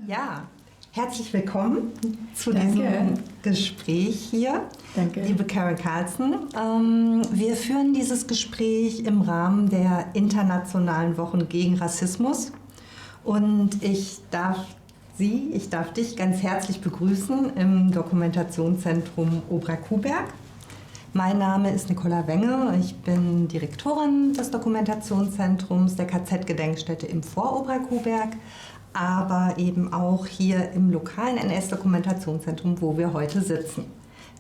Ja, herzlich willkommen zu diesem Gespräch hier. Danke. Liebe Carlson, wir führen dieses Gespräch im Rahmen der Internationalen Wochen gegen Rassismus und ich darf dich ganz herzlich begrüßen im Dokumentationszentrum Oberer Kuhberg. Mein Name ist Nicola Wenge, ich bin Direktorin des Dokumentationszentrums der KZ-Gedenkstätte im Oberer Kuhberg, aber eben auch hier im lokalen NS-Dokumentationszentrum, wo wir heute sitzen.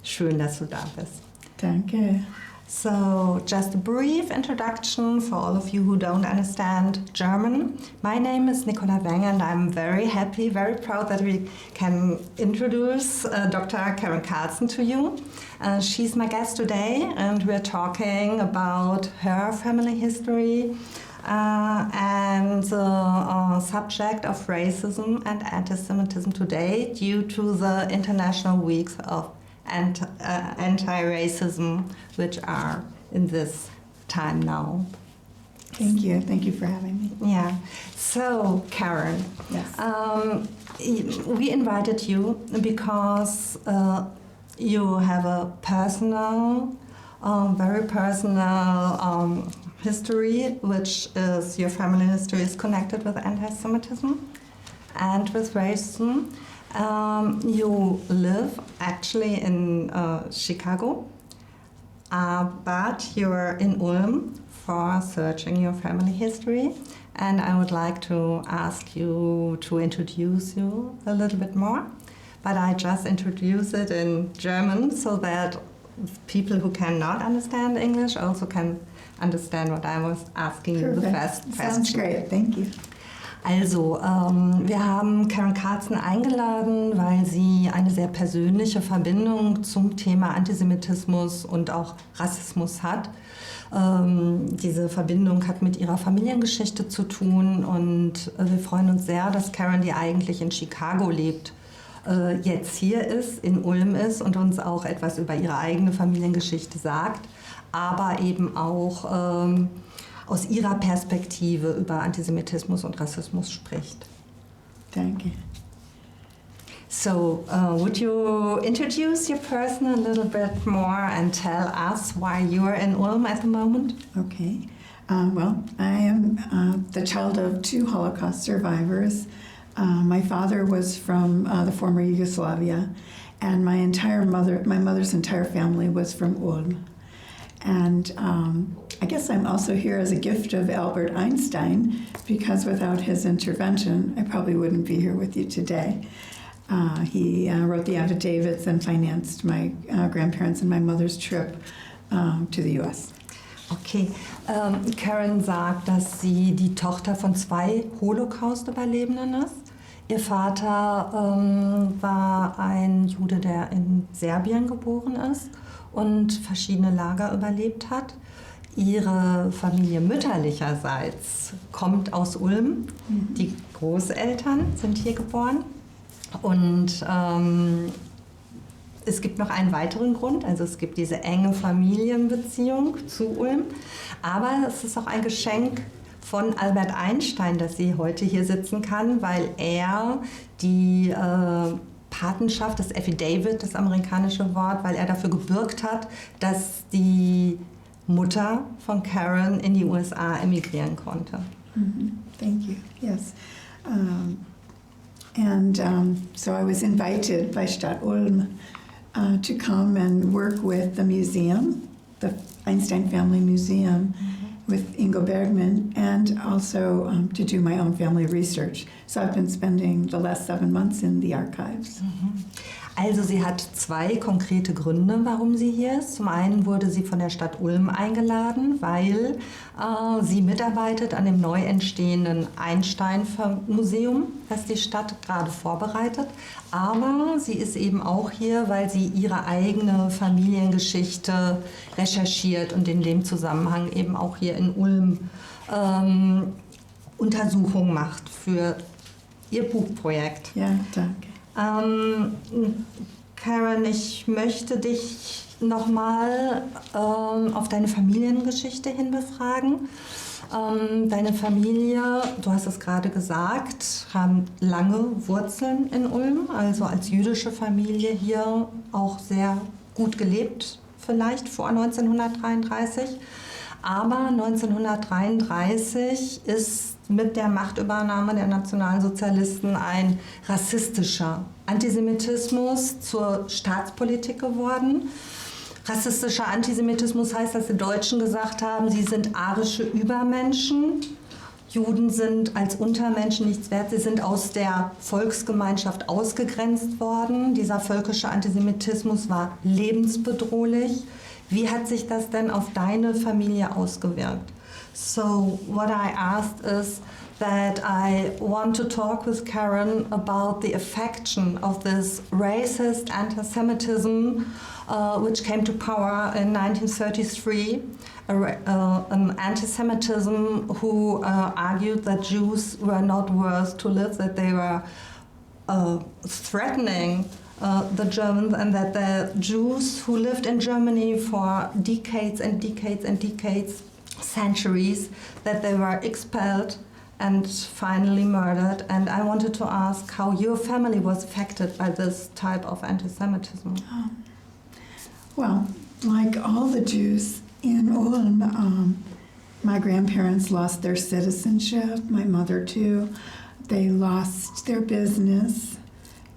Schön, dass du da bist. Danke. So, just a brief introduction for all of you who don't understand German. My name is Nicola Wenge and I'm very happy, very proud that we can introduce Dr. Karen Carlson to you. She's my guest today and we're talking about her family history and the subject of racism and antisemitism today due to the International Weeks of anti-racism, which are in this time now. Thank you. Thank you for having me. Yeah. So, Karen, Yes. We invited you because you have a personal, very personal history, which is your family history is connected with anti-Semitism and with racism. You live actually in Chicago, but you're in Ulm for searching your family history. And I would like to ask you to introduce you a little bit more. But I just introduce it in German so that people who cannot understand English also can understand what I was asking you the first question. Sounds great. Thank you. Also, wir haben Karen Carlson eingeladen, weil sie eine sehr persönliche Verbindung zum Thema Antisemitismus und auch Rassismus hat. Diese Verbindung hat mit ihrer Familiengeschichte zu tun und wir freuen uns sehr, dass Karen, die eigentlich in Chicago lebt, jetzt hier ist, in Ulm ist und uns auch etwas über ihre eigene Familiengeschichte sagt, aber eben auch aus ihrer Perspektive über Antisemitismus und Rassismus spricht. Danke. So, would you introduce your person a little bit more and tell us why you're in Ulm at the moment? Okay. Well, I am the child of two Holocaust survivors. My father was from the former Yugoslavia, and my mother's entire family was from Ulm. And I guess I'm also here as a gift of Albert Einstein, because without his intervention, I probably wouldn't be here with you today. He wrote the affidavits and financed my grandparents' and my mother's trip to the US. Okay, Karen sagt, dass sie die Tochter von 2 Holocaust-Überlebenden ist. Ihr Vater war ein Jude, der in Serbien geboren ist und verschiedene Lager überlebt hat. Ihre Familie mütterlicherseits kommt aus Ulm. Die Großeltern sind hier geboren. Und es gibt noch einen weiteren Grund, also es gibt diese enge Familienbeziehung zu Ulm. Aber es ist auch ein Geschenk von Albert Einstein, dass sie heute hier sitzen kann, weil er die Patenschaft, das Affidavit, das amerikanische Wort, weil er dafür gebürgt hat, dass die Mutter von Karen in die USA emigrieren konnte. Thank you. Yes. So I was invited by Stadt Ulm to come and work with the museum, the Einstein Family Museum, with Ingo Bergman, and also to do my own family research. So I've been spending the last 7 months in the archives. Also sie hat 2 konkrete Gründe, warum sie hier ist. Zum einen wurde sie von der Stadt Ulm eingeladen, weil sie mitarbeitet an dem neu entstehenden Einstein-Museum, das die Stadt gerade vorbereitet. Aber sie ist eben auch hier, weil sie ihre eigene Familiengeschichte recherchiert und in dem Zusammenhang eben auch hier in Ulm Untersuchungen macht für ihr Buchprojekt. Ja, danke. Karen, ich möchte dich nochmal auf deine Familiengeschichte hin befragen. Deine Familie, du hast es gerade gesagt, haben lange Wurzeln in Ulm, also als jüdische Familie hier auch sehr gut gelebt, vielleicht vor 1933. Aber 1933 ist mit der Machtübernahme der Nationalsozialisten ein rassistischer Antisemitismus zur Staatspolitik geworden. Rassistischer Antisemitismus heißt, dass die Deutschen gesagt haben, sie sind arische Übermenschen. Juden sind als Untermenschen nichts wert. Sie sind aus der Volksgemeinschaft ausgegrenzt worden. Dieser völkische Antisemitismus war lebensbedrohlich. Wie hat sich das denn auf deine Familie ausgewirkt? So what I asked is that I want to talk with Karen about the affection of this racist anti-Semitism which came to power in 1933, an anti-Semitism who argued that Jews were not worth to live, that they were threatening the Germans, and that the Jews who lived in Germany for decades and decades and decades, centuries, that they were expelled and finally murdered. And I wanted to ask how your family was affected by this type of anti-Semitism. Well, like all the Jews in Ulm, my grandparents lost their citizenship, my mother too. They lost their business.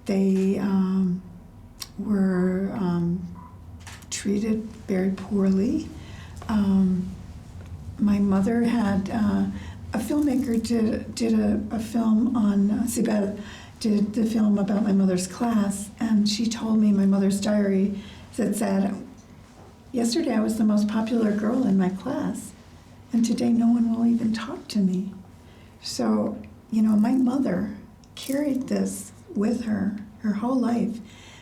They were treated very poorly. My mother had a filmmaker did a film on Sibel, did the film about my mother's class, and she told me my mother's diary that said, yesterday I was the most popular girl in my class, and today no one will even talk to me. So, you know, my mother carried this with her whole life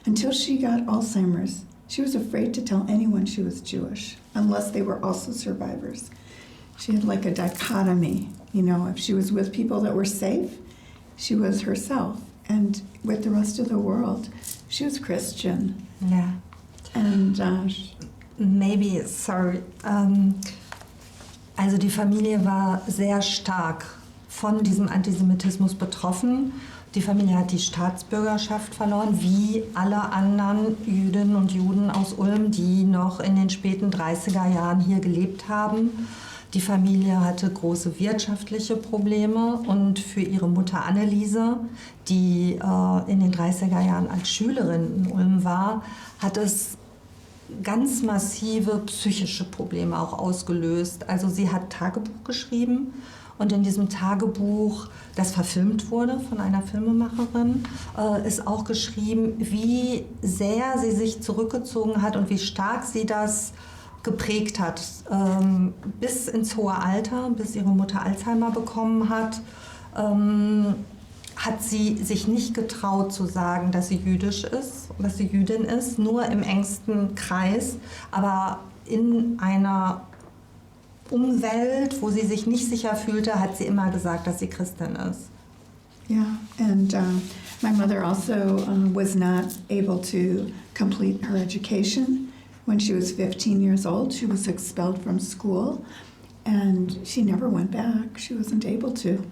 until she got Alzheimer's. She was afraid to tell anyone she was Jewish, unless they were also survivors. She had like a dichotomy, you know, if she was with people that were safe, she was herself, and with the rest of the world, she was Christian. Yeah. And maybe, sorry, also die Familie war sehr stark von diesem Antisemitismus betroffen. Die Familie hat die Staatsbürgerschaft verloren, wie alle anderen Jüdinnen und Juden aus Ulm, die noch in den späten 30er Jahren hier gelebt haben. Die Familie hatte große wirtschaftliche Probleme und für ihre Mutter Anneliese, die in den 30er Jahren als Schülerin in Ulm war, hat es ganz massive psychische Probleme auch ausgelöst. Also sie hat Tagebuch geschrieben und in diesem Tagebuch, das verfilmt wurde von einer Filmemacherin, ist auch geschrieben, wie sehr sie sich zurückgezogen hat und wie stark sie das geprägt hat, bis ins hohe Alter, bis ihre Mutter Alzheimer bekommen hat, hat sie sich nicht getraut zu sagen, dass sie jüdisch ist, dass sie Jüdin ist, nur im engsten Kreis, aber in einer Umwelt, wo sie sich nicht sicher fühlte, hat sie immer gesagt, dass sie Christin ist. Yeah, and my mother also was not able to complete her education. When she was 15 years old, she was expelled from school, and she never went back. She wasn't able to.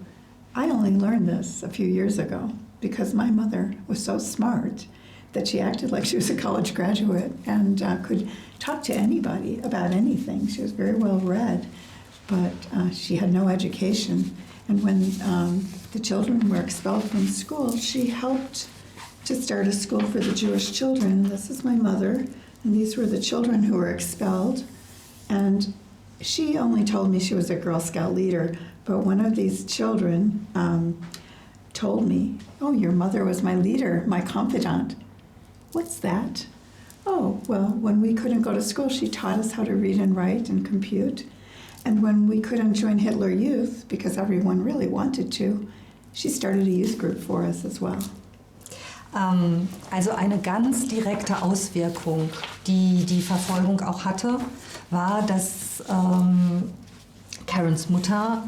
I only learned this a few years ago because my mother was so smart that she acted like she was a college graduate and could talk to anybody about anything. She was very well read, but she had no education. And when the children were expelled from school, she helped to start a school for the Jewish children. This is my mother. And these were the children who were expelled. And she only told me she was a Girl Scout leader, but one of these children told me, oh, your mother was my leader, my confidant. What's that? Oh, well, when we couldn't go to school, she taught us how to read and write and compute. And when we couldn't join Hitler Youth, because everyone really wanted to, she started a youth group for us as well. Also eine ganz direkte Auswirkung, die die Verfolgung auch hatte, war, dass Karens Mutter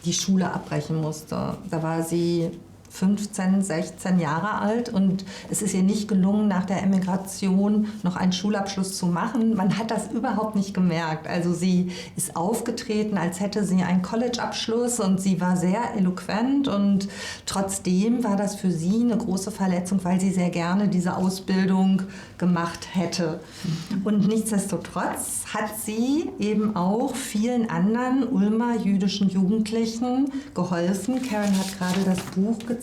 die Schule abbrechen musste. Da war sie 15, 16 Jahre alt und es ist ihr nicht gelungen, nach der Emigration noch einen Schulabschluss zu machen. Man hat das überhaupt nicht gemerkt. Also sie ist aufgetreten, als hätte sie einen College-Abschluss und sie war sehr eloquent und trotzdem war das für sie eine große Verletzung, weil sie sehr gerne diese Ausbildung gemacht hätte. Und nichtsdestotrotz hat sie eben auch vielen anderen Ulmer jüdischen Jugendlichen geholfen. Karen hat gerade das Buch gezeigt.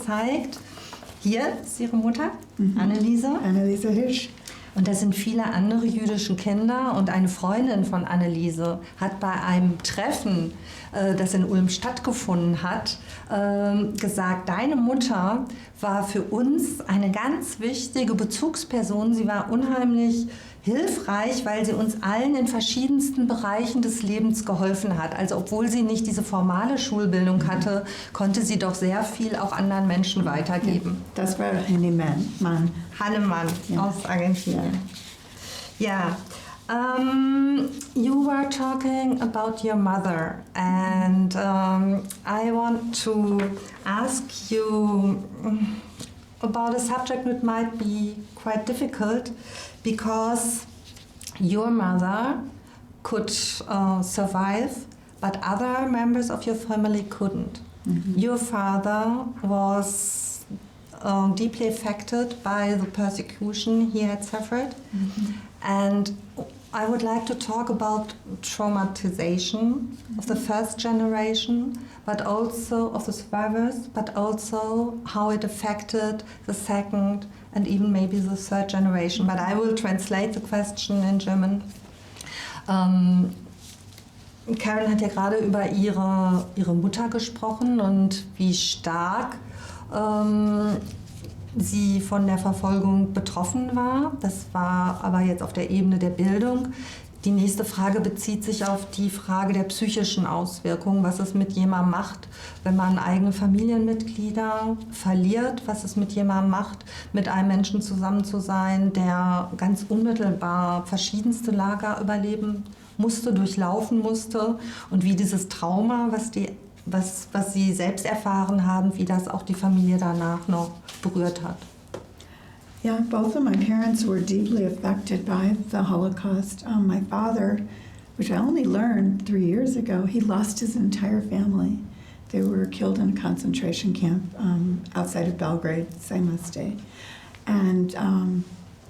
Hier ist ihre Mutter, Anneliese Hirsch. Und das sind viele andere jüdische Kinder. Und eine Freundin von Anneliese hat bei einem Treffen, das in Ulm stattgefunden hat, gesagt, deine Mutter war für uns eine ganz wichtige Bezugsperson. Sie war unheimlich hilfreich, weil sie uns allen in verschiedensten Bereichen des Lebens geholfen hat. Also obwohl sie nicht diese formale Schulbildung hatte, konnte sie doch sehr viel auch anderen Menschen weitergeben. Das war Hannemann. Hannemann aus Argentinien. Ja. You were talking about your mother, and I want to ask you about a subject that might be quite difficult because your mother could survive, but other members of your family couldn't. Mm-hmm. Your father was deeply affected by the persecution he had suffered, and I would like to talk about traumatization of the first generation, but also of the survivors, but also how it affected the second and even maybe the third generation. But I will translate the question in German. Karen hat ja gerade über ihre Mutter gesprochen und wie stark sie von der Verfolgung betroffen war. Das war aber jetzt auf der Ebene der Bildung. Die nächste Frage bezieht sich auf die Frage der psychischen Auswirkungen, was es mit jemandem macht, wenn man eigene Familienmitglieder verliert, was es mit jemandem macht, mit einem Menschen zusammen zu sein, der ganz unmittelbar verschiedenste Lager überleben musste, durchlaufen musste und wie dieses Trauma, was sie selbst erfahren haben, wie das auch die Familie danach noch berührt hat. Yeah, both of my parents were deeply affected by the Holocaust. My father, which I only learned 3 years ago, he lost his entire family. They were killed in a concentration camp outside of Belgrade, Sejmaste. And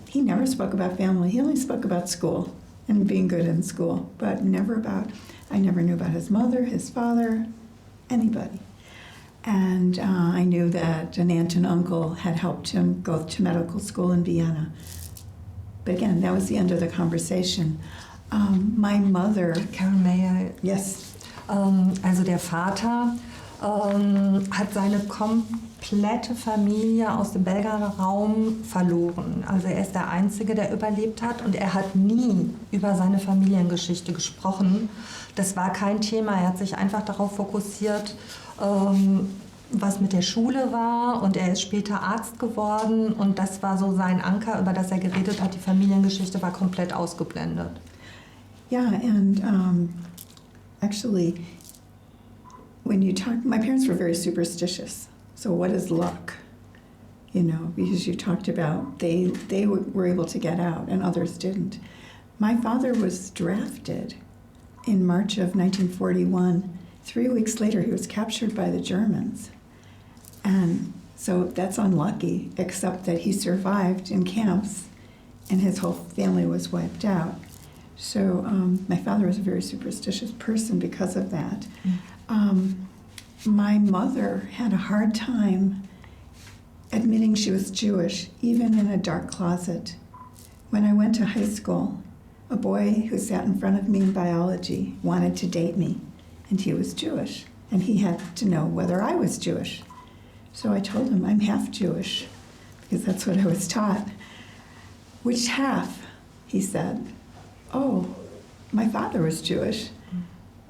he never spoke about family. He only spoke about school and being good in school, but I never knew about his mother, his father, anybody. And I knew that an aunt and uncle had helped him go to medical school in Vienna. But again, that was the end of the conversation. My mother... Karen, may I? Yes. Also der Vater hat seine komplette Familie aus dem Belgrader Raum verloren. Also er ist der Einzige, der überlebt hat und er hat nie über seine Familiengeschichte gesprochen. Das war kein Thema. Er hat sich einfach darauf fokussiert, was mit der Schule war, und er ist später Arzt geworden und das war so sein Anker, über das er geredet hat. Die Familiengeschichte war komplett ausgeblendet. Yeah, and actually, when you talk, my parents were very superstitious. So what is luck? You know, because you talked about they were able to get out and others didn't. My father was drafted in March of 1941. 3 weeks later, he was captured by the Germans. And so that's unlucky, except that he survived in camps and his whole family was wiped out. So my father was a very superstitious person because of that. My mother had a hard time admitting she was Jewish, even in a dark closet. When I went to high school, a boy who sat in front of me in biology wanted to date me, and he was Jewish, and he had to know whether I was Jewish. So I told him I'm half Jewish, because that's what I was taught. Which half? He said. Oh, my father was Jewish.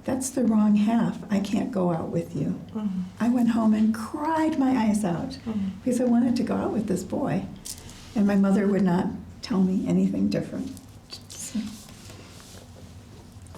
That's the wrong half. I can't go out with you. Mm-hmm. I went home and cried my eyes out because I wanted to go out with this boy. And my mother would not tell me anything different. So.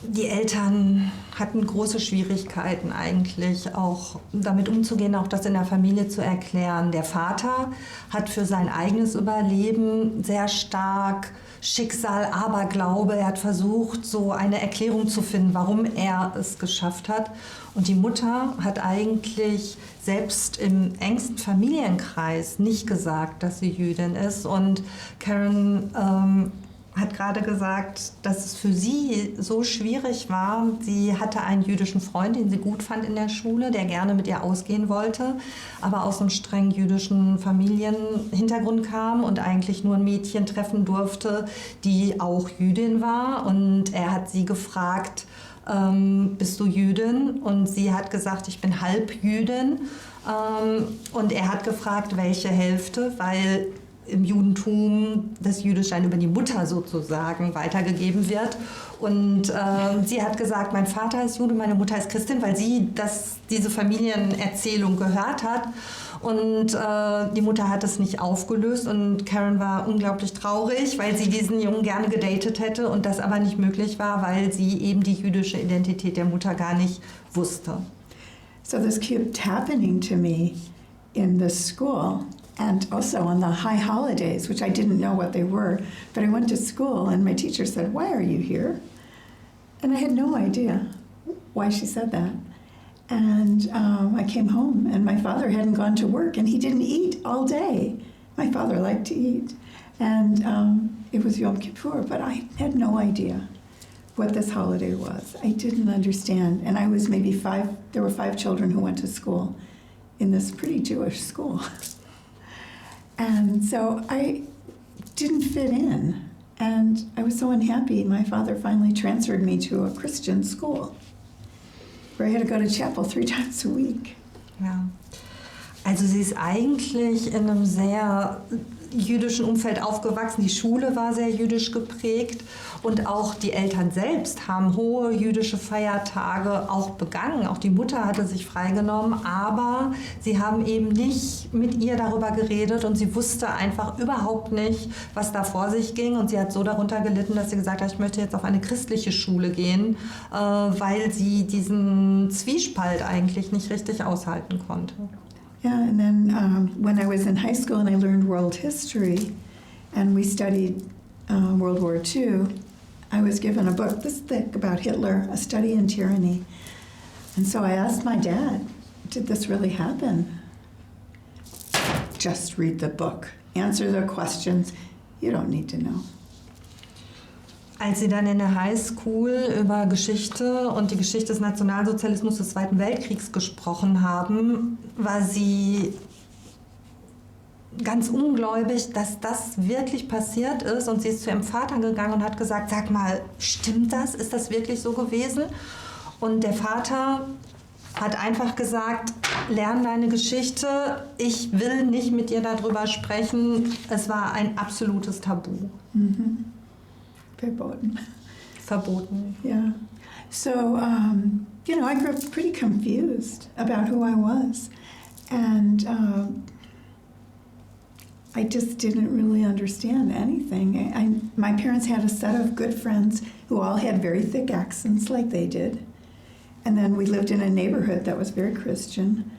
Die Eltern hatten große Schwierigkeiten eigentlich auch damit umzugehen, auch das in der Familie zu erklären. Der Vater hat für sein eigenes Überleben sehr stark Schicksal, Aberglaube. Er hat versucht, so eine Erklärung zu finden, warum er es geschafft hat. Und die Mutter hat eigentlich selbst im engsten Familienkreis nicht gesagt, dass sie Jüdin ist. Und Karen hat gerade gesagt, dass es für sie so schwierig war. Sie hatte einen jüdischen Freund, den sie gut fand in der Schule, der gerne mit ihr ausgehen wollte, aber aus einem streng jüdischen Familienhintergrund kam und eigentlich nur ein Mädchen treffen durfte, die auch Jüdin war. Und er hat sie gefragt, bist du Jüdin? Und sie hat gesagt, ich bin Halbjüdin. Und er hat gefragt, welche Hälfte, weil im Judentum das Jüdische dann über die Mutter sozusagen weitergegeben wird. Und sie hat gesagt, mein Vater ist Jude, meine Mutter ist Christin, weil sie diese Familienerzählung gehört hat. Und die Mutter hat es nicht aufgelöst und Karen war unglaublich traurig, weil sie diesen Jungen gerne gedatet hätte und das aber nicht möglich war, weil sie eben die jüdische Identität der Mutter gar nicht wusste. So this kept happening to me in the school. And also on the high holidays, which I didn't know what they were, but I went to school and my teacher said, "Why are you here?" And I had no idea why she said that. And I came home and my father hadn't gone to work and he didn't eat all day. My father liked to eat. And it was Yom Kippur, but I had no idea what this holiday was. I didn't understand. And I was maybe 5, there were 5 children who went to school in this pretty Jewish school. And so I didn't fit in, and I was so unhappy. My father finally transferred me to a Christian school, where I had to go to chapel 3 times a week. Ja, also sie ist eigentlich in einem sehr jüdischen Umfeld aufgewachsen. Die Schule war sehr jüdisch geprägt und auch die Eltern selbst haben hohe jüdische Feiertage auch begangen. Auch die Mutter hatte sich freigenommen, aber sie haben eben nicht mit ihr darüber geredet und sie wusste einfach überhaupt nicht, was da vor sich ging. Und sie hat so darunter gelitten, dass sie gesagt hat, ich möchte jetzt auf eine christliche Schule gehen, weil sie diesen Zwiespalt eigentlich nicht richtig aushalten konnte. Yeah, and then when I was in high school and I learned world history and we studied World War II, I was given a book this thick about Hitler, A Study in Tyranny. And so I asked my dad, did this really happen? Just read the book. Answer the questions. You don't need to know. Als sie dann in der Highschool über Geschichte und die Geschichte des Nationalsozialismus des Zweiten Weltkriegs gesprochen haben, war sie ganz ungläubig, dass das wirklich passiert ist. Und sie ist zu ihrem Vater gegangen und hat gesagt, sag mal, stimmt das? Ist das wirklich so gewesen? Und der Vater hat einfach gesagt, lern deine Geschichte, ich will nicht mit dir darüber sprechen. Es war ein absolutes Tabu. Mhm. Verboten. Verboten. Yeah. So, you know, I grew up pretty confused about who I was. And I just didn't really understand anything. My parents had a set of good friends who all had very thick accents like they did. And then we lived in a neighborhood that was very Christian.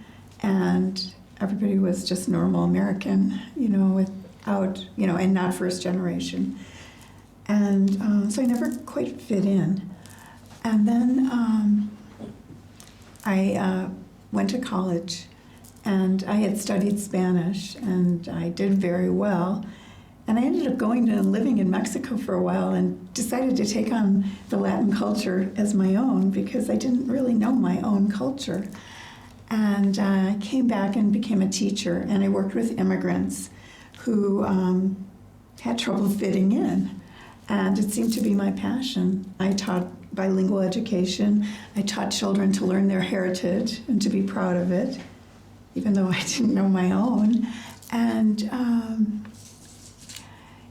And everybody was just normal American, you know, without, you know, and not first generation. And so I never quite fit in. And then I went to college, and I had studied Spanish, and I did very well. And I ended up going and living in Mexico for a while and decided to take on the Latin culture as my own because I didn't really know my own culture. And I came back and became a teacher, and I worked with immigrants who had trouble fitting in. And it seemed to be my passion. I taught bilingual education. I taught children to learn their heritage and to be proud of it, even though I didn't know my own. And,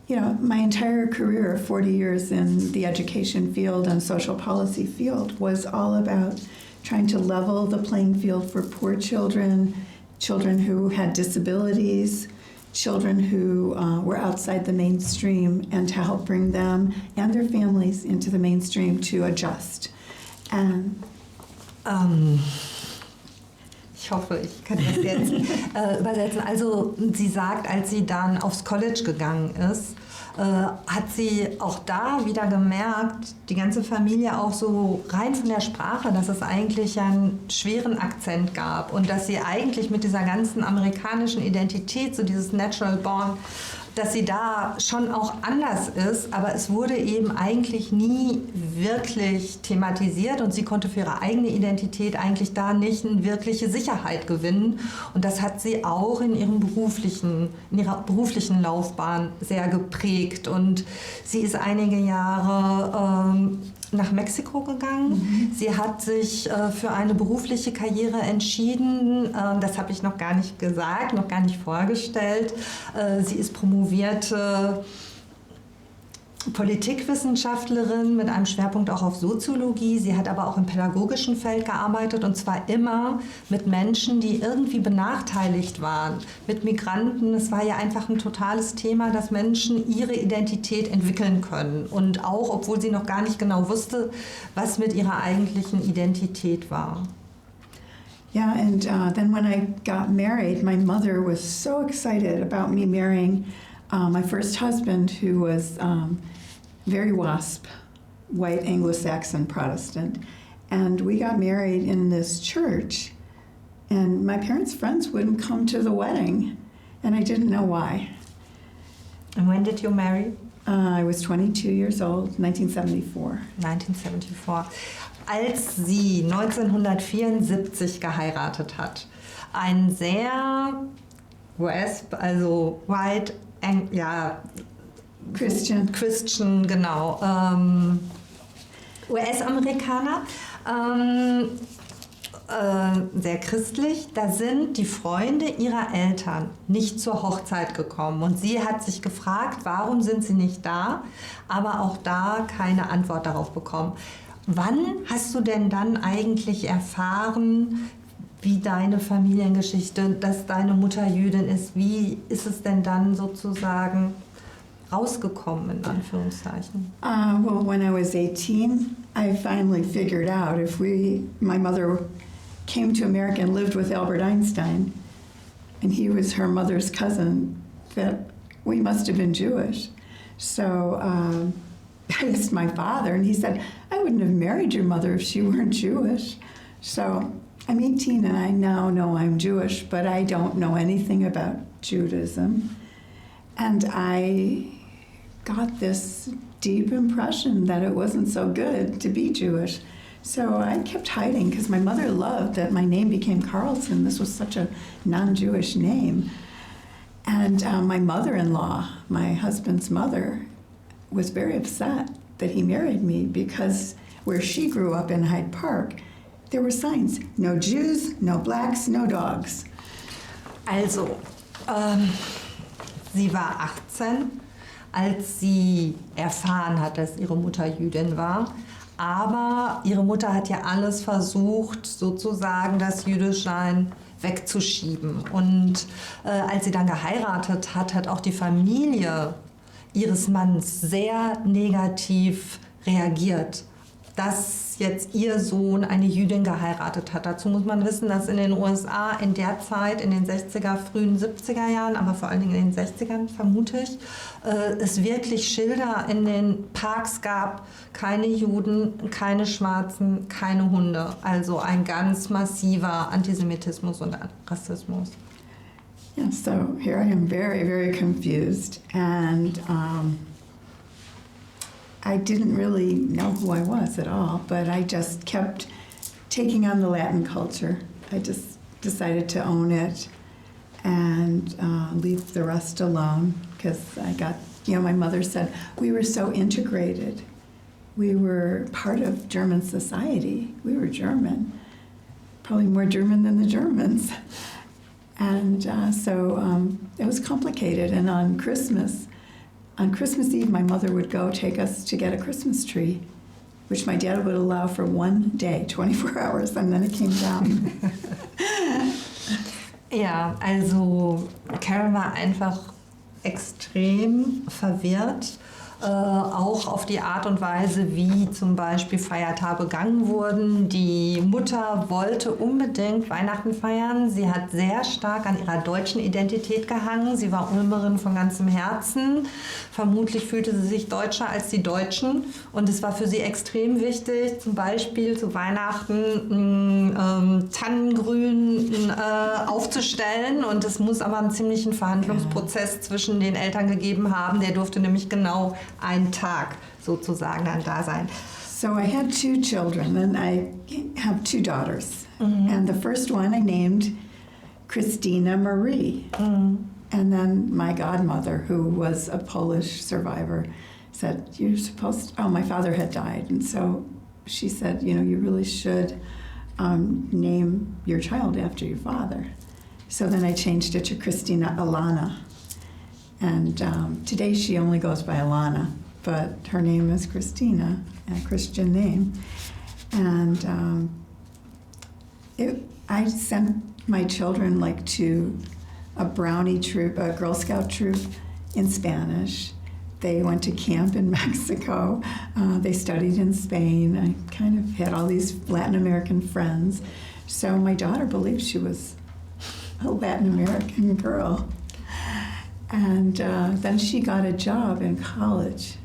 you know, my entire career, 40 years in the education field and social policy field, was all about trying to level the playing field for poor children, children who had disabilities, children who were outside the mainstream and to help bring them and their families into the mainstream to adjust. And ich hoffe, ich kann das jetzt übersetzen. Also sie sagt, als sie dann aufs College gegangen ist, hat sie auch da wieder gemerkt, die ganze Familie auch so rein von der Sprache, dass es eigentlich einen schweren Akzent gab und dass sie eigentlich mit dieser ganzen amerikanischen Identität, so dieses Natural Born, dass sie da schon auch anders ist, aber es wurde eben eigentlich nie wirklich thematisiert und sie konnte für ihre eigene Identität eigentlich da nicht eine wirkliche Sicherheit gewinnen und das hat sie auch in ihrer beruflichen Laufbahn sehr geprägt und sie ist einige Jahre nach Mexiko gegangen. Sie hat sich für eine berufliche Karriere entschieden. Das habe ich noch gar nicht gesagt, noch gar nicht vorgestellt. Sie ist promovierte Politikwissenschaftlerin mit einem Schwerpunkt auch auf Soziologie. Sie hat aber auch im pädagogischen Feld gearbeitet und zwar immer mit Menschen, die irgendwie benachteiligt waren, mit Migranten. Es war ja einfach ein totales Thema, dass Menschen ihre Identität entwickeln können und auch, obwohl sie noch gar nicht genau wusste, was mit ihrer eigentlichen Identität war. Yeah, and then when I got married, my mother was so excited about me marrying my first husband, who was very WASP, white Anglo-Saxon Protestant. And we got married in this church, and my parents' friends wouldn't come to the wedding, and I didn't know why. And when did you marry? I was 22 years old, 1974. 1974. Als sie 1974 geheiratet hat, ein sehr WASP, also White, ja, Christian, genau, US-Amerikaner, sehr christlich, da sind die Freunde ihrer Eltern nicht zur Hochzeit gekommen und sie hat sich gefragt, warum sind sie nicht da, aber auch da keine Antwort darauf bekommen. Wann hast du denn dann eigentlich erfahren, wie deine Familiengeschichte, dass deine Mutter Jüdin ist? Wie ist es denn dann sozusagen rausgekommen, in Anführungszeichen? Well, when I was 18, I finally figured out my mother came to America and lived with Albert Einstein, and he was her mother's cousin, that we must have been Jewish. So I asked my father, and he said, I wouldn't have married your mother if she weren't Jewish. So I'm 18 and I now know I'm Jewish, but I don't know anything about Judaism. And I got this deep impression that it wasn't so good to be Jewish. So I kept hiding because my mother loved that my name became Carlson. This was such a non-Jewish name. And my mother-in-law, my husband's mother, was very upset that he married me because where she grew up in Hyde Park, there were signs, no Jews, no blacks, no dogs. Also, sie war 18, als sie erfahren hat, dass ihre Mutter Jüdin war. Aber ihre Mutter hat ja alles versucht, sozusagen das Jüdischsein wegzuschieben. Und als sie dann geheiratet hat, hat auch die Familie ihres Manns sehr negativ reagiert, dass jetzt ihr Sohn eine Jüdin geheiratet hat. Dazu muss man wissen, dass in den USA in der Zeit, in den 60er, frühen 70er Jahren, aber vor allen Dingen in den 60ern, vermute ich, es wirklich Schilder in den Parks gab, keine Juden, keine Schwarzen, keine Hunde. Also ein ganz massiver Antisemitismus und Rassismus. Yeah, so here I am very, very confused, and I didn't really know who I was at all, but I just kept taking on the Latin culture. I just decided to own it and leave the rest alone because I got, my mother said, we were so integrated. We were part of German society. We were German, probably more German than the Germans. And so it was complicated. And on Christmas Eve, my mother would go take us to get a Christmas tree, which my dad would allow for one day, 24 hours, and then it came down. Ja, also Karen war einfach extrem verwirrt, auch auf die Art und Weise, wie zum Beispiel Feiertage begangen wurden. Die Mutter wollte unbedingt Weihnachten feiern. Sie hat sehr stark an ihrer deutschen Identität gehangen. Sie war Ulmerin von ganzem Herzen. Vermutlich fühlte sie sich deutscher als die Deutschen. Und es war für sie extrem wichtig, zum Beispiel zu Weihnachten Tannengrün aufzustellen. Und es muss aber einen ziemlichen Verhandlungsprozess zwischen den Eltern gegeben haben. Der durfte nämlich genau einen Tag sozusagen dann da sein. So I had 2 children, and I have 2 daughters. And the first one I named Christina Marie. And then my godmother, who was a Polish survivor, said, "You're supposed to," my father had died. And so she said, you really should name your child after your father. So then I changed it to Christina Alana. And today she only goes by Alana, but her name is Christina, a Christian name. And I sent my children to a brownie troop, a Girl Scout troop in Spanish. They went to camp in Mexico. They studied in Spain. I kind of had all these Latin American friends. So my daughter believed she was a Latin American girl. And then she got a job in college.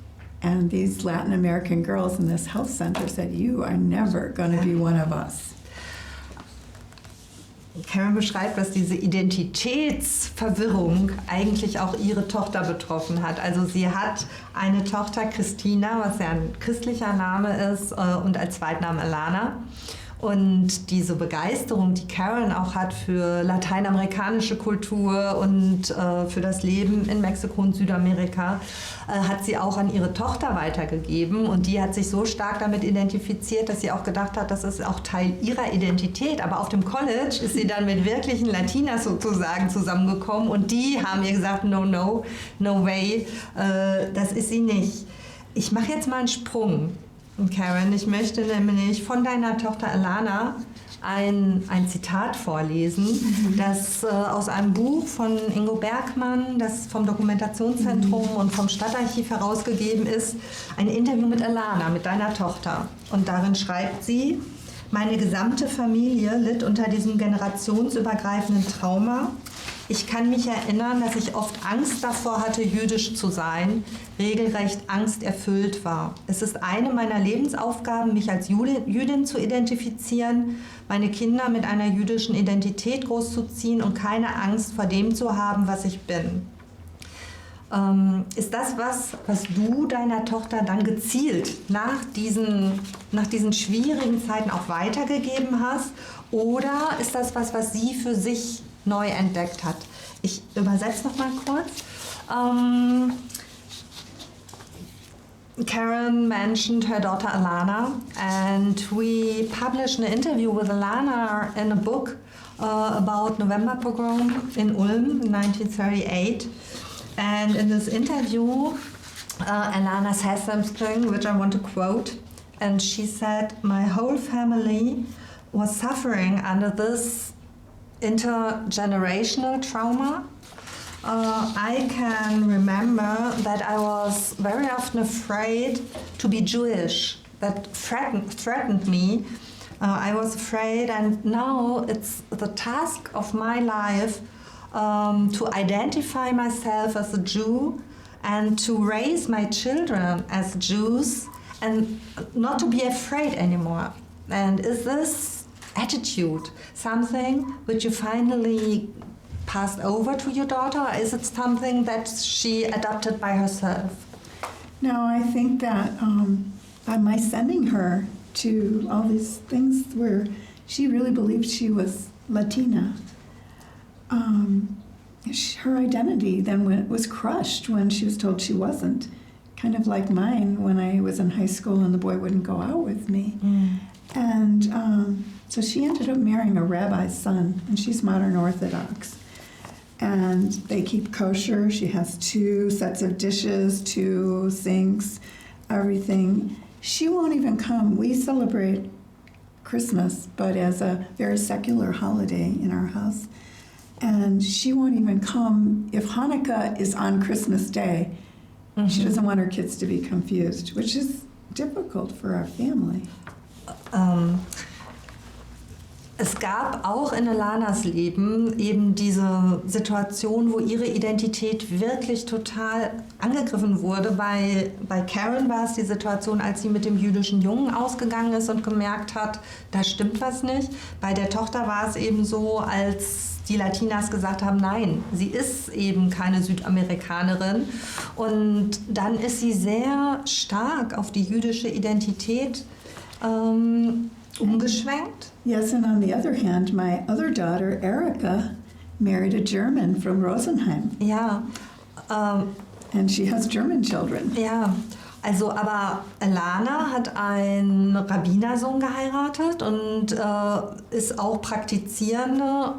And these Latin American girls in this health center said, "You are never going to be one of us." Karen beschreibt, dass diese Identitätsverwirrung eigentlich auch ihre Tochter betroffen hat. Also sie hat eine Tochter, Christina, was ja ein christlicher Name ist, und als Zweitname Alana. Und diese Begeisterung, die Karen auch hat für lateinamerikanische Kultur und für das Leben in Mexiko und Südamerika, hat sie auch an ihre Tochter weitergegeben. Und die hat sich so stark damit identifiziert, dass sie auch gedacht hat, das ist auch Teil ihrer Identität. Aber auf dem College ist sie dann mit wirklichen Latinas sozusagen zusammengekommen. Und die haben ihr gesagt, no way, das ist sie nicht. Ich mache jetzt mal einen Sprung. Karen, ich möchte nämlich von deiner Tochter Alana ein Zitat vorlesen, das aus einem Buch von Ingo Bergmann, das vom Dokumentationszentrum und vom Stadtarchiv herausgegeben ist, ein Interview mit Alana, mit deiner Tochter. Und darin schreibt sie: Meine gesamte Familie litt unter diesem generationsübergreifenden Trauma. Ich kann mich erinnern, dass ich oft Angst davor hatte, jüdisch zu sein, regelrecht angsterfüllt war. Es ist eine meiner Lebensaufgaben, mich als Jüdin zu identifizieren, meine Kinder mit einer jüdischen Identität großzuziehen und keine Angst vor dem zu haben, was ich bin. Ist das was du deiner Tochter dann gezielt nach diesen schwierigen Zeiten auch weitergegeben hast? Oder ist das was sie für sich neu entdeckt hat? Ich übersetze noch mal kurz. Karen mentioned her daughter Alana, and we published an interview with Alana in a book about November pogrom in Ulm in 1938. And in this interview, Alana says something which I want to quote. And she said, "My whole family was suffering under this intergenerational trauma. I can remember that I was very often afraid to be Jewish. That threatened me. I was afraid, and now it's the task of my life to identify myself as a Jew and to raise my children as Jews and not to be afraid anymore." And is this attitude something which you finally passed over to your daughter, or is it something that she adopted by herself? No, I think that by my sending her to all these things where she really believed she was Latina, her identity then was crushed when she was told she wasn't. Kind of like mine when I was in high school and the boy wouldn't go out with me. And so she ended up marrying a rabbi's son, and she's modern Orthodox. And they keep kosher. She has 2 sets of dishes, 2 sinks, everything. She won't even come. We celebrate Christmas, but as a very secular holiday in our house. And she won't even come if Hanukkah is on Christmas Day. She doesn't want her kids to be confused, which is difficult for our family. Es gab auch in Elanas Leben eben diese Situation, wo ihre Identität wirklich total angegriffen wurde. Bei Karen war es die Situation, als sie mit dem jüdischen Jungen ausgegangen ist und gemerkt hat, da stimmt was nicht. Bei der Tochter war es eben so, als die Latinas gesagt haben, nein, sie ist eben keine Südamerikanerin. Und dann ist sie sehr stark auf die jüdische Identität umgeschwenkt. Yes, and on the other hand, my other daughter, Erica, married a German from Rosenheim. Ja. And she has German children. Ja, also aber Elana hat einen Rabbinersohn geheiratet und ist auch praktizierende,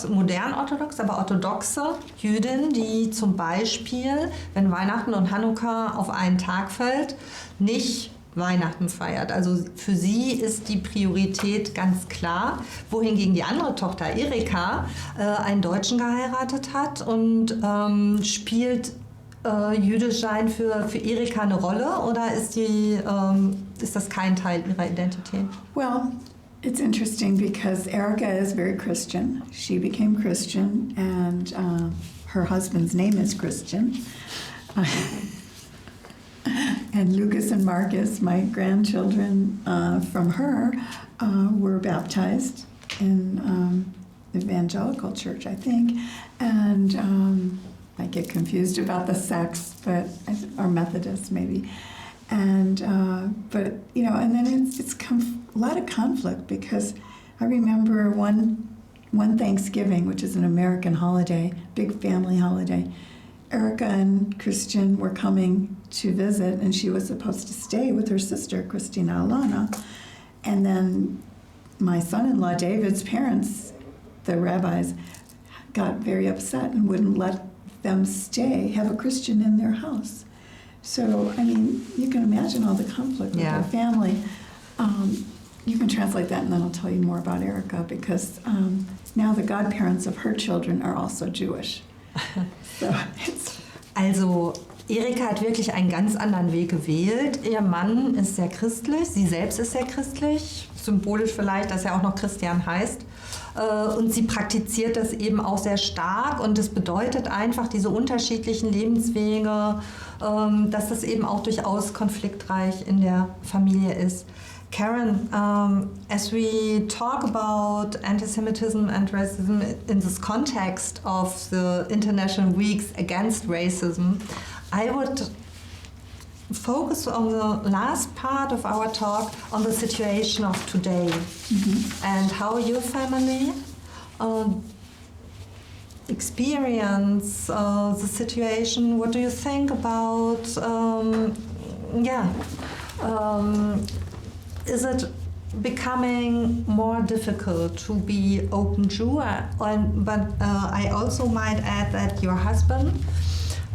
modern orthodox, aber orthodoxe Jüdin, die zum Beispiel, wenn Weihnachten und Hanukkah auf einen Tag fällt, nicht Weihnachten feiert. Also für sie ist die Priorität ganz klar, wohingegen die andere Tochter Erika einen Deutschen geheiratet hat und spielt jüdisch sein für Erika eine Rolle oder ist das kein Teil ihrer Identität? Well, it's interesting because Erica is very Christian. She became Christian and her husband's name is Christian. And Lucas and Marcus, my grandchildren from her, were baptized in evangelical church, I think. And I get confused about the sects, or Methodist maybe. And but and then it's a lot of conflict because I remember one Thanksgiving, which is an American holiday, big family holiday. Erica and Christian were coming to visit, and she was supposed to stay with her sister, Christina Alana. And then my son-in-law, David's parents, the rabbis, got very upset and wouldn't let them have a Christian in their house. So, I mean, you can imagine all the conflict with our family. You can translate that, and then I'll tell you more about Erica, because now the godparents of her children are also Jewish. Also Erika hat wirklich einen ganz anderen Weg gewählt. Ihr Mann ist sehr christlich, sie selbst ist sehr christlich, symbolisch vielleicht, dass er auch noch Christian heißt. Und sie praktiziert das eben auch sehr stark und es bedeutet einfach diese unterschiedlichen Lebenswege, dass das eben auch durchaus konfliktreich in der Familie ist. Karen, as we talk about anti-Semitism and racism in this context of the International Weeks Against Racism, I would focus on the last part of our talk on the situation of today and how your family experience the situation. What do you think about, is it becoming more difficult to be open Jew? But I also might add that your husband,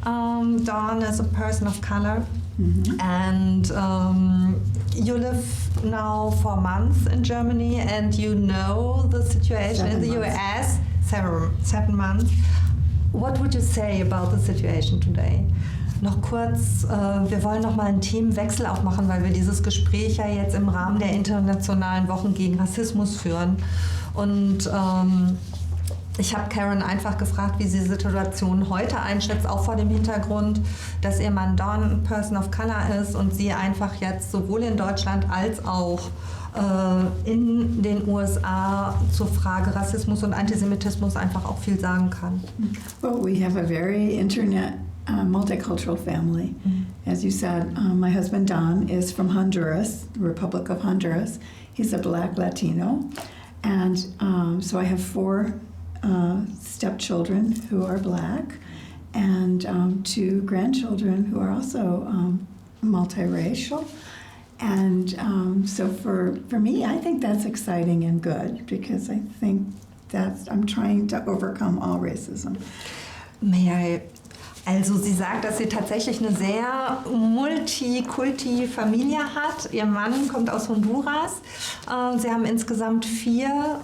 Don, is a person of color, and you live now for months in Germany, and you know the situation in the US, 7 months. What would you say about the situation today? Noch kurz, wir wollen noch mal einen Themenwechsel auch machen, weil wir dieses Gespräch ja jetzt im Rahmen der Internationalen Wochen gegen Rassismus führen. Und ich habe Karen einfach gefragt, wie sie die Situation heute einschätzt, auch vor dem Hintergrund, dass ihr Mann Don Person of Color ist und sie einfach jetzt sowohl in Deutschland als auch in den USA zur Frage Rassismus und Antisemitismus einfach auch viel sagen kann. Well, we have a very multicultural family. As you said, my husband Don is from Honduras, the Republic of Honduras. He's a black Latino. And so I have 4 stepchildren who are black and 2 grandchildren who are also multiracial. And so for me, I think that's exciting and good because I think that I'm trying to overcome all racism. Also sie sagt, dass sie tatsächlich eine sehr Multikulti-Familie hat. Ihr Mann kommt aus Honduras. Sie haben insgesamt 4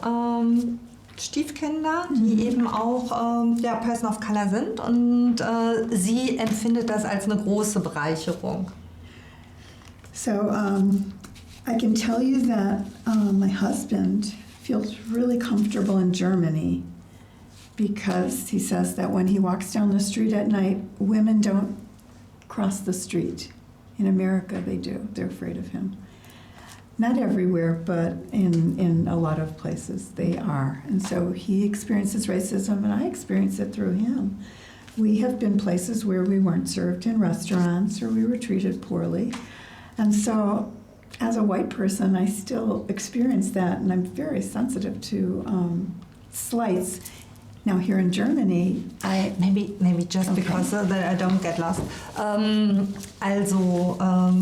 Stiefkinder, die eben auch Person of Color sind, und sie empfindet das als eine große Bereicherung. So I can tell you that my husband feels really comfortable in Germany because he says that when he walks down the street at night, women don't cross the street. In America, they do. They're afraid of him. Not everywhere, but in a lot of places they are. And so he experiences racism, and I experience it through him. We have been places where we weren't served in restaurants or we were treated poorly. And so as a white person, I still experience that, and I'm very sensitive to slights. Now here in Germany, maybe just because that I don't get lost.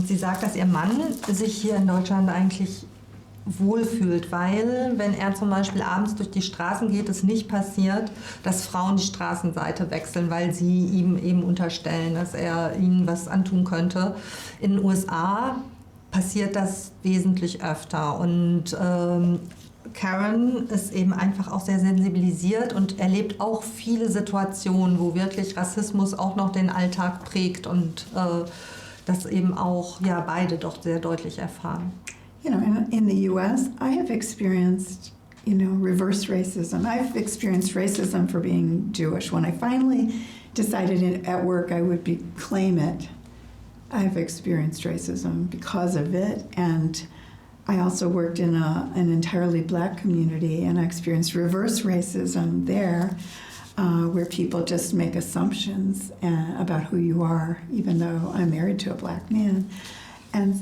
Sie sagt, dass ihr Mann sich hier in Deutschland eigentlich wohlfühlt, weil, wenn er zum Beispiel abends durch die Straßen geht, es nicht passiert, dass Frauen die Straßenseite wechseln, weil sie ihm eben unterstellen, dass er ihnen was antun könnte. In den USA passiert das wesentlich öfter, und Karen ist eben einfach auch sehr sensibilisiert und erlebt auch viele Situationen, wo wirklich Rassismus auch noch den Alltag prägt, und das eben auch beide doch sehr deutlich erfahren. You know, in the U.S., I have experienced, reverse racism. I've experienced racism for being Jewish. When I finally decided at work I would claim it, I've experienced racism because of it. And I also worked in an entirely black community, and I experienced reverse racism there, where people just make assumptions about who you are, even though I'm married to a black man. And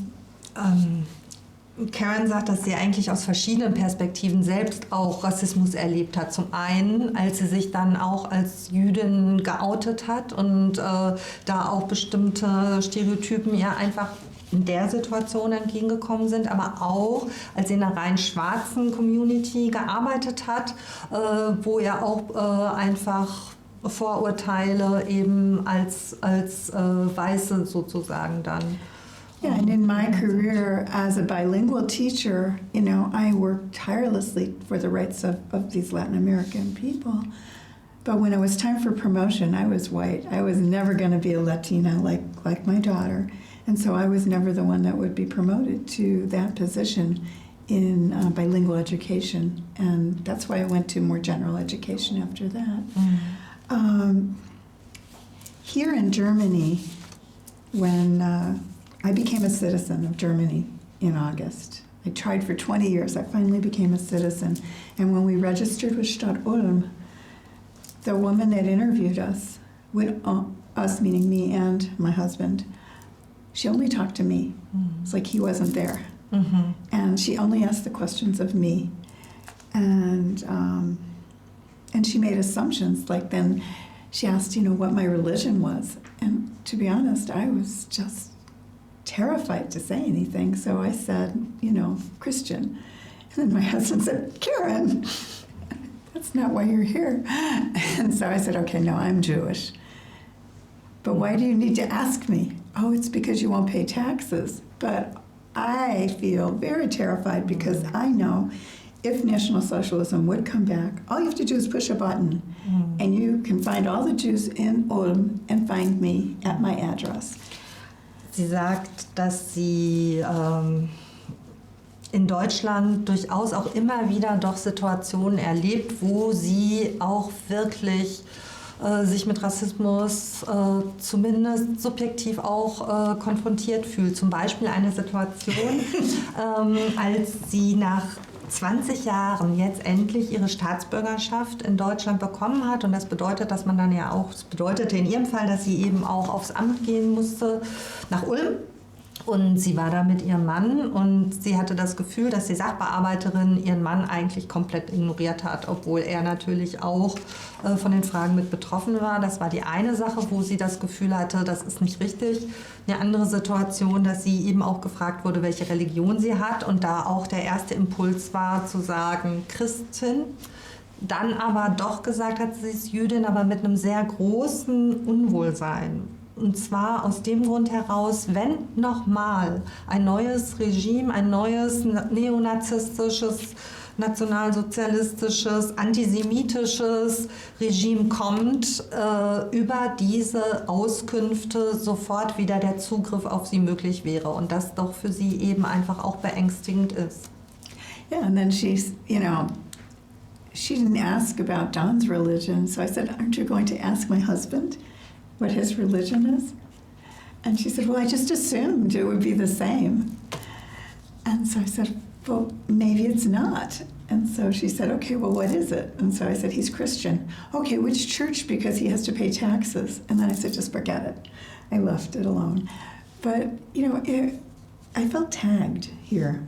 Karen sagt, dass sie eigentlich aus verschiedenen Perspektiven selbst auch Rassismus erlebt hat. Zum einen, als sie sich dann auch als Jüdin geoutet hat und da auch bestimmte Stereotypen ihr einfach in der Situation entgegengekommen sind, aber auch, als sie in einer rein schwarzen Community gearbeitet hat, wo er auch einfach Vorurteile eben als Weiße sozusagen dann. Yeah, and in my career as a bilingual teacher, I worked tirelessly for the rights of these Latin American people. But when it was time for promotion, I was white. I was never going to be a Latina like my daughter. And so I was never the one that would be promoted to that position in bilingual education. And that's why I went to more general education after that. Here in Germany, when I became a citizen of Germany in August. I tried for 20 years. I finally became a citizen. And when we registered with Stadt Ulm, the woman that interviewed us, us meaning me and my husband, she only talked to me. It's like he wasn't there. And she only asked the questions of me. And she made assumptions. Like then she asked, what my religion was. And to be honest, I was just terrified to say anything. So I said, Christian. And then my husband said, Karen, that's not why you're here. And so I said, okay, no, I'm Jewish. But why do you need to ask me? Oh, it's because you won't pay taxes. But I feel very terrified because I know if National Socialism would come back, all you have to do is push a button and you can find all the Jews in Ulm and find me at my address. Sie sagt, dass sie in Deutschland durchaus auch immer wieder doch Situationen erlebt, wo sie auch wirklich sich mit Rassismus zumindest subjektiv auch konfrontiert fühlt. Zum Beispiel eine Situation, als sie nach 20 Jahren jetzt endlich ihre Staatsbürgerschaft in Deutschland bekommen hat. Und das bedeutet, dass man dann das bedeutete in ihrem Fall, dass sie eben auch aufs Amt gehen musste nach Ulm. Und sie war da mit ihrem Mann und sie hatte das Gefühl, dass die Sachbearbeiterin ihren Mann eigentlich komplett ignoriert hat, obwohl er natürlich auch von den Fragen mit betroffen war. Das war die eine Sache, wo sie das Gefühl hatte, das ist nicht richtig. Eine andere Situation, dass sie eben auch gefragt wurde, welche Religion sie hat und da auch der erste Impuls war, zu sagen Christin. Dann aber doch gesagt hat, sie ist Jüdin, aber mit einem sehr großen Unwohlsein. Und zwar aus dem Grund heraus, wenn nochmal ein neues Regime, ein neues neonazistisches nationalsozialistisches, antisemitisches Regime kommt, über diese Auskünfte sofort wieder der Zugriff auf sie möglich wäre und das doch für sie eben einfach auch beängstigend ist. Yeah, and then she's, she didn't ask about Don's religion, so I said, aren't you going to ask my husband what his religion is? And she said, well, I just assumed it would be the same. And so I said, well, maybe it's not. And so she said, okay, well, what is it? And so I said, he's Christian. Okay, which church? Because he has to pay taxes. And then I said, just forget it. I left it alone. But, I felt tagged here.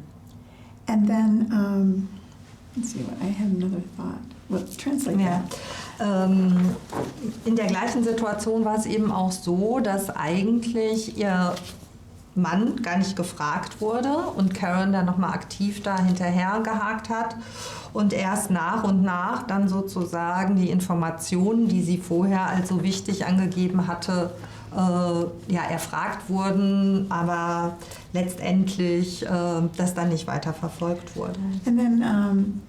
And then, let's see, I had another thought. Well, translate that. In der gleichen Situation war es eben auch so, dass eigentlich ihr Mann gar nicht gefragt wurde und Karen dann nochmal aktiv da hinterher gehakt hat und erst nach und nach dann sozusagen die Informationen, die sie vorher als so wichtig angegeben hatte, erfragt wurden, aber letztendlich das dann nicht weiter verfolgt wurde. And then,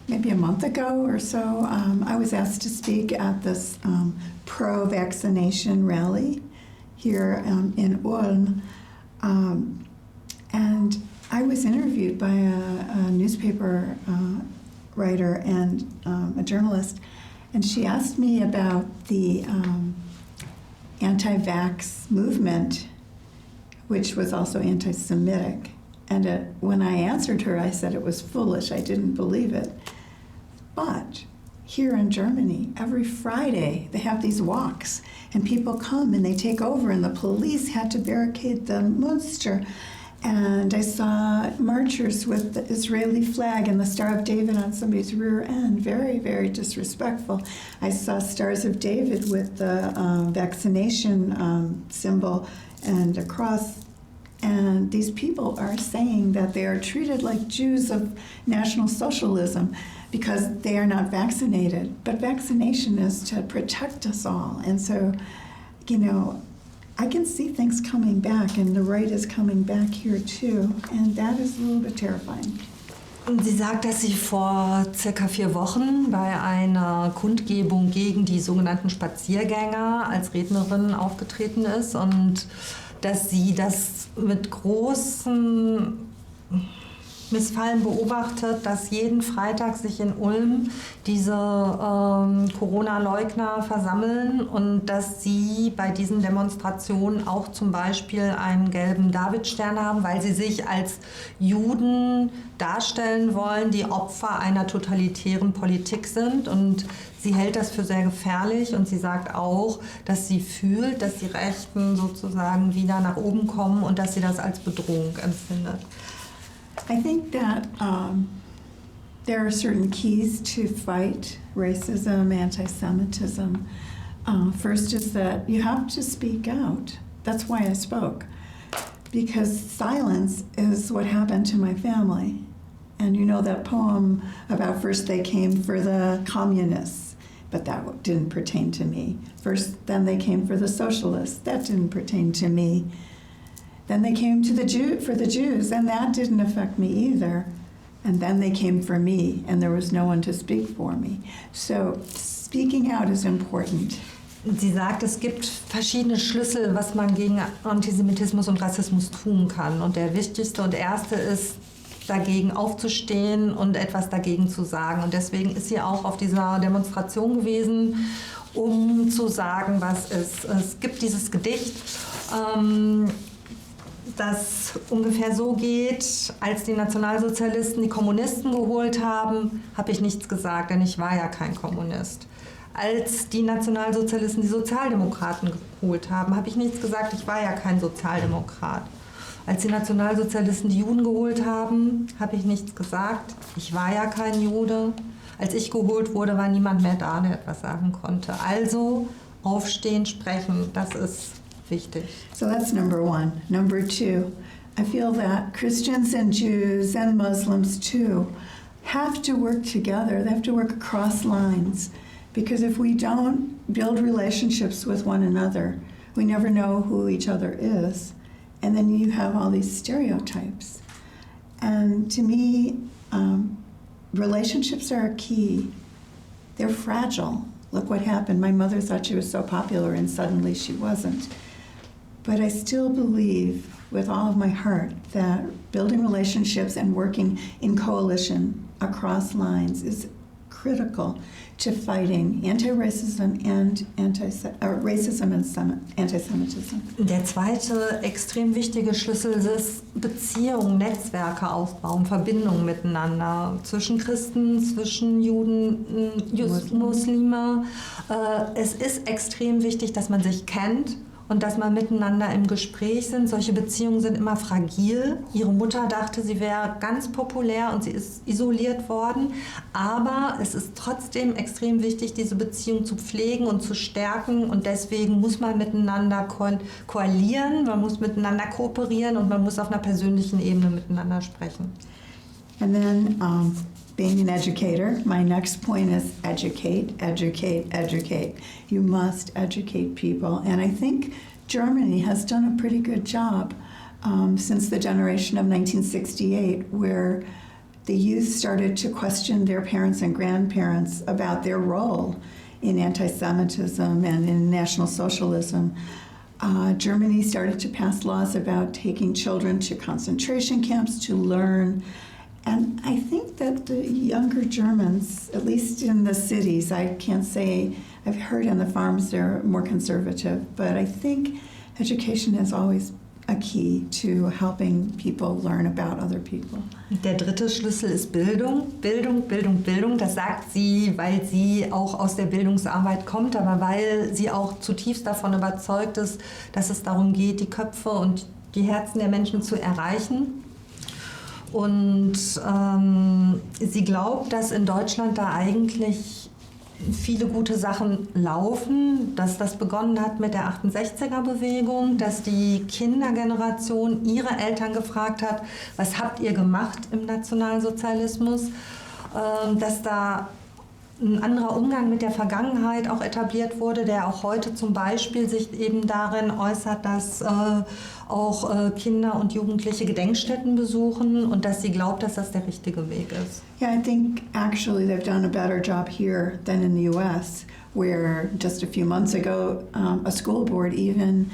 maybe a month ago or so, I was asked to speak at this pro-vaccination rally here in Ulm. And I was interviewed by a newspaper writer and a journalist, and she asked me about the anti-vax movement, which was also anti-Semitic. And when I answered her, I said it was foolish. I didn't believe it. But here in Germany, every Friday, they have these walks, and people come and they take over, and the police had to barricade the Münster. And I saw marchers with the Israeli flag and the Star of David on somebody's rear end, very, very disrespectful. I saw Stars of David with the vaccination symbol and a cross. And these people are saying that they are treated like Jews of National Socialism because they are not vaccinated. But vaccination is to protect us all. And so, I can see things coming back, and the right is coming back here too. And that is a little bit terrifying. Sie sagt, dass sie vor circa 4 Wochen bei einer Kundgebung gegen die sogenannten Spaziergänger als Rednerin aufgetreten ist und dass sie das mit großem Missfallen beobachtet, dass jeden Freitag sich in Ulm diese Corona-Leugner versammeln und dass sie bei diesen Demonstrationen auch zum Beispiel einen gelben Davidstern haben, weil sie sich als Juden darstellen wollen, die Opfer einer totalitären Politik sind. Und sie hält das für sehr gefährlich und sie sagt auch, dass sie fühlt, dass die Rechten sozusagen wieder nach oben kommen und dass sie das als Bedrohung empfindet. I think that there are certain keys to fight racism, anti-Semitism. First is that you have to speak out. That's why I spoke. Because silence is what happened to my family. And you know that poem about first they came for the communists, but that didn't pertain to me. Then they came for the socialists. That didn't pertain to me. Then they came to for the Jews, and that didn't affect me either. And then they came for me, and there was no one to speak for me. So speaking out is important. Sie sagt, es gibt verschiedene Schlüssel, was man gegen Antisemitismus und Rassismus tun kann. Und der wichtigste und erste ist, dagegen aufzustehen und etwas dagegen zu sagen. Und deswegen ist sie auch auf dieser Demonstration gewesen, um zu sagen, was ist. Es gibt dieses Gedicht, das ungefähr so geht: Als die Nationalsozialisten die Kommunisten geholt haben, habe ich nichts gesagt, denn ich war ja kein Kommunist. Als die Nationalsozialisten die Sozialdemokraten geholt haben, habe ich nichts gesagt, ich war ja kein Sozialdemokrat. Als die Nationalsozialisten die Juden geholt haben, habe ich nichts gesagt, ich war ja kein Jude. Als ich geholt wurde, war niemand mehr da, der etwas sagen konnte. Also aufstehen, sprechen, das ist wichtig. So that's number one. Number two, I feel that Christians and Jews and Muslims too have to work together. They have to work across lines, because if we don't build relationships with one another, we never know who each other is, and then you have all these stereotypes. And to me, relationships are key. They're fragile. Look what happened. My mother thought she was so popular and suddenly she wasn't. But I still believe with all of my heart that building relationships and working in coalition across lines is critical to fighting anti-racism and racism and antisemitism. Der zweite extrem wichtige Schlüssel ist Beziehungen, Netzwerke aufbauen, Verbindungen miteinander zwischen Christen, zwischen Juden, Muslime. Es ist extrem wichtig, dass man sich kennt und dass man miteinander im Gespräch sind. Solche Beziehungen sind immer fragil. Ihre Mutter dachte, sie wäre ganz populär und sie ist isoliert worden. Aber es ist trotzdem extrem wichtig, diese Beziehung zu pflegen und zu stärken. Und deswegen muss man miteinander koalieren, man muss miteinander kooperieren und man muss auf einer persönlichen Ebene miteinander sprechen. And then being an educator, my next point is educate, educate, educate. You must educate people. And I think Germany has done a pretty good job since the generation of 1968, where the youth started to question their parents and grandparents about their role in anti-Semitism and in National Socialism. Germany started to pass laws about taking children to concentration camps to learn. And I think that the younger Germans, at least in the cities, I can't say, I've heard on the farms they're more conservative, but I think education is always a key to helping people learn about other people. Der dritte Schlüssel ist Bildung. Bildung, Bildung, Bildung. Das sagt sie, weil sie auch aus der Bildungsarbeit kommt, aber weil sie auch zutiefst davon überzeugt ist, dass es darum geht, die Köpfe und die Herzen der Menschen zu erreichen. Und sie glaubt, dass in Deutschland da eigentlich viele gute Sachen laufen, dass das begonnen hat mit der 68er-Bewegung, dass die Kindergeneration ihre Eltern gefragt hat, was habt ihr gemacht im Nationalsozialismus, dass da ein anderer Umgang mit der Vergangenheit auch etabliert wurde, der auch heute zum Beispiel sich eben darin äußert, dass auch Kinder und Jugendliche Gedenkstätten besuchen und dass sie glaubt, dass das der richtige Weg ist. Yeah, I think actually they've done a better job here than in the US, where just a few months ago a school board even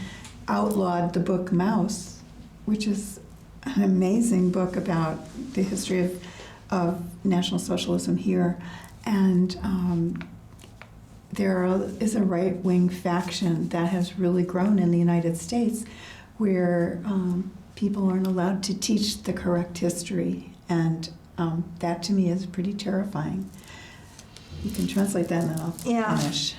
outlawed the book Mouse, which is an amazing book about the history of National Socialism here. And there is a right-wing faction that has really grown in the United States where people aren't allowed to teach the correct history. And that to me is pretty terrifying. You can translate that and then I'll finish.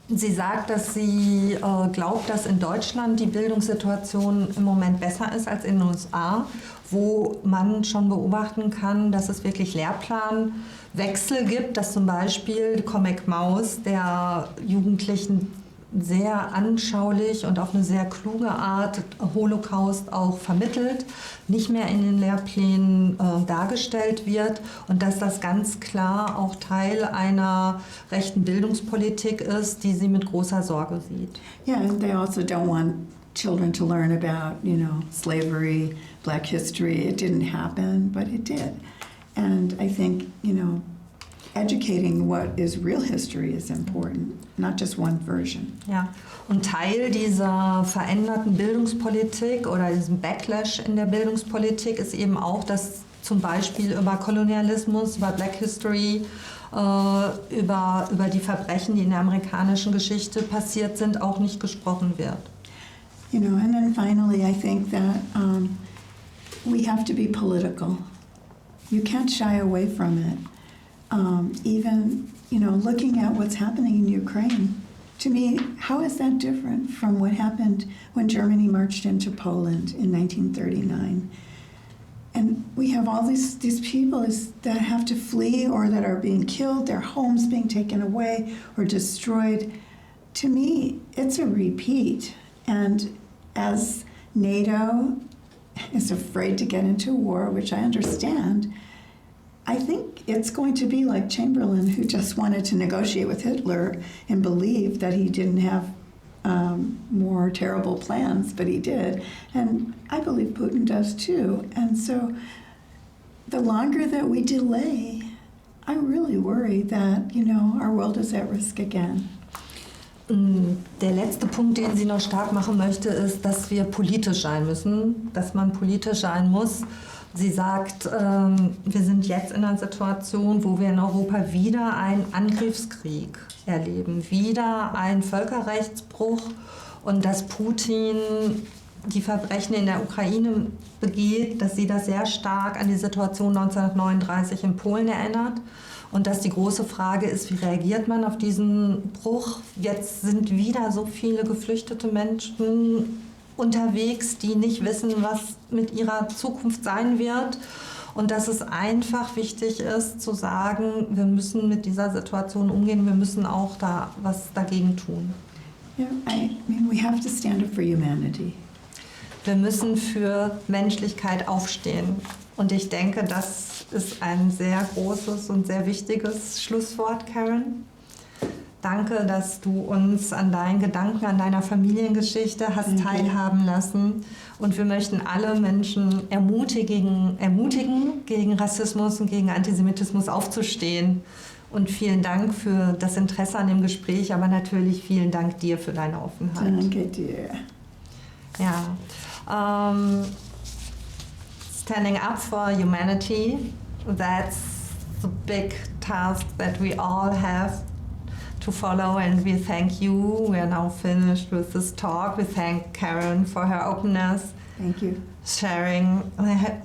Sie sagt, dass sie glaubt, dass in Deutschland die Bildungssituation im Moment besser ist als in den USA, wo man schon beobachten kann, dass es wirklich Lehrplanwechsel gibt, dass zum Beispiel Comic Maus der Jugendlichen sehr anschaulich und auf eine sehr kluge Art Holocaust auch vermittelt, nicht mehr in den Lehrplänen dargestellt wird und dass das ganz klar auch Teil einer rechten Bildungspolitik ist, die sie mit großer Sorge sieht. Yeah, and they also don't want children to learn about, slavery, black history. It didn't happen, but it did. And I think, educating what is real history is important, not just one version. Ja, und Teil dieser veränderten Bildungspolitik oder diesem Backlash in der Bildungspolitik ist eben auch, dass zum Beispiel über Kolonialismus, über Black History, über die Verbrechen, die in der amerikanischen Geschichte passiert sind, auch nicht gesprochen wird. And then finally, I think that we have to be political. You can't shy away from it. Even, looking at what's happening in Ukraine, to me, how is that different from what happened when Germany marched into Poland in 1939? And we have all these people that have to flee or that are being killed, their homes being taken away or destroyed. To me, it's a repeat. And as NATO is afraid to get into war, which I understand, I think it's going to be like Chamberlain, who just wanted to negotiate with Hitler and believed that he didn't have more terrible plans, but he did. And I believe Putin does too. And so the longer that we delay, I really worry that, our world is at risk again. Der letzte Punkt, den sie noch stark machen möchte, ist, dass wir politisch sein müssen, dass man politisch sein muss. Sie sagt, wir sind jetzt in einer Situation, wo wir in Europa wieder einen Angriffskrieg erleben, wieder einen Völkerrechtsbruch und dass Putin die Verbrechen in der Ukraine begeht, dass sie das sehr stark an die Situation 1939 in Polen erinnert. Und dass die große Frage ist, wie reagiert man auf diesen Bruch? Jetzt sind wieder so viele geflüchtete Menschen unterwegs, die nicht wissen, was mit ihrer Zukunft sein wird. Und dass es einfach wichtig ist, zu sagen, wir müssen mit dieser Situation umgehen, wir müssen auch da was dagegen tun. Yeah, we have to stand up for humanity. Wir müssen für Menschlichkeit aufstehen. Und ich denke, das ist ein sehr großes und sehr wichtiges Schlusswort, Karen. Danke, dass du uns an deinen Gedanken, an deiner Familiengeschichte hast teilhaben lassen. Und wir möchten alle Menschen ermutigen, gegen Rassismus und gegen Antisemitismus aufzustehen. Und vielen Dank für das Interesse an dem Gespräch, aber natürlich vielen Dank dir für deine Offenheit. Danke dir. Ja. Standing up for humanity, that's the big task that we all have to follow, and we thank you. We are now finished with this talk. We thank Karen for her openness. Thank you. Sharing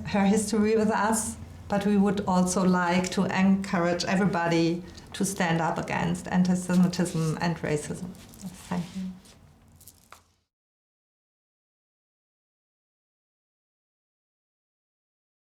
her history with us, but we would also like to encourage everybody to stand up against anti-Semitism and racism. Thank you.